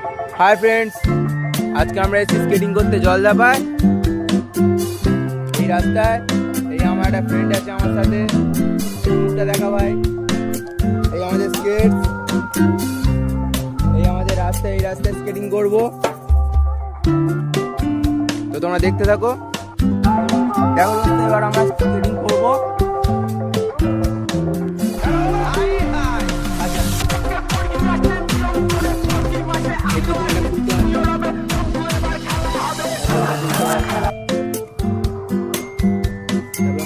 Hi friends, आज के আমরা এসে স্কেটিং করতে জলদাপায়। এই রাস্তায় এই আমার একটা ফ্রেন্ড আছে আমার সাথে, মুখটা দেখা ভাই। এই আমাদের স্কেটস, এই আমাদের রাস্তায়, এই রাস্তায় স্কেটিং করব। তো তোমরা দেখতে থাকো। দেখো এবার আমরা স্কেটিং করব।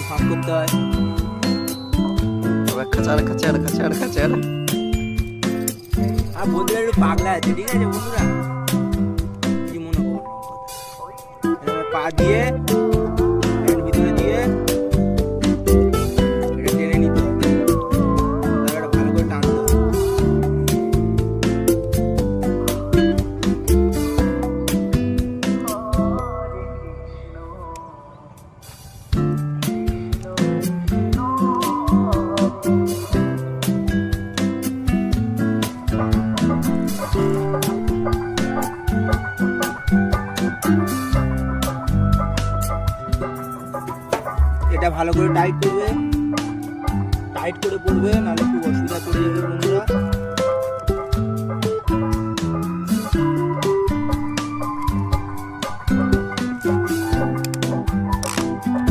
ফাঁক করতে হয়, খাচাড় খাচাড় খাচাড় খাচাড়। আর বন্ধুরা একটু পাগলা আছে, ঠিক আছে বন্ধুরা, কি মনে করো, পা দিয়ে ভিতরে দিয়ে এটা টেনে নিতে হবে, তারপরে ভালো করে টানতে হবে। এটা ভালো করে টাইট করবে, টাইট করে পড়বে, নাহলে খুব অসুবিধা পড়ে যাবে বন্ধুরা।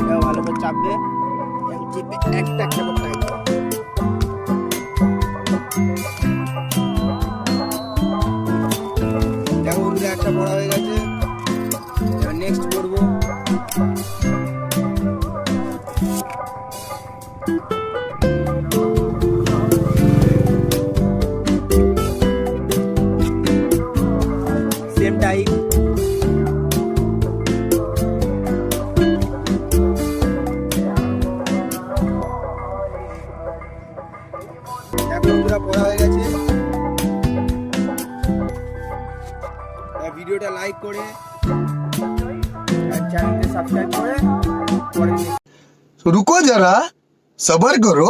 এটা ভালো করে চাপবে, চেপে একটা একটা করে টাইট করবে। দেখো বন্ধুরা, একটা পড়া হয়ে গেছে, এবার নেক্সট করবো। সেম টাইপ, দেখো বন্ধুরা পড়া হয়ে গেছে। ভিডিওটা লাইক করে আর চ্যানেলকে সাবস্ক্রাইব করে পরে रुको जरा सबर करो।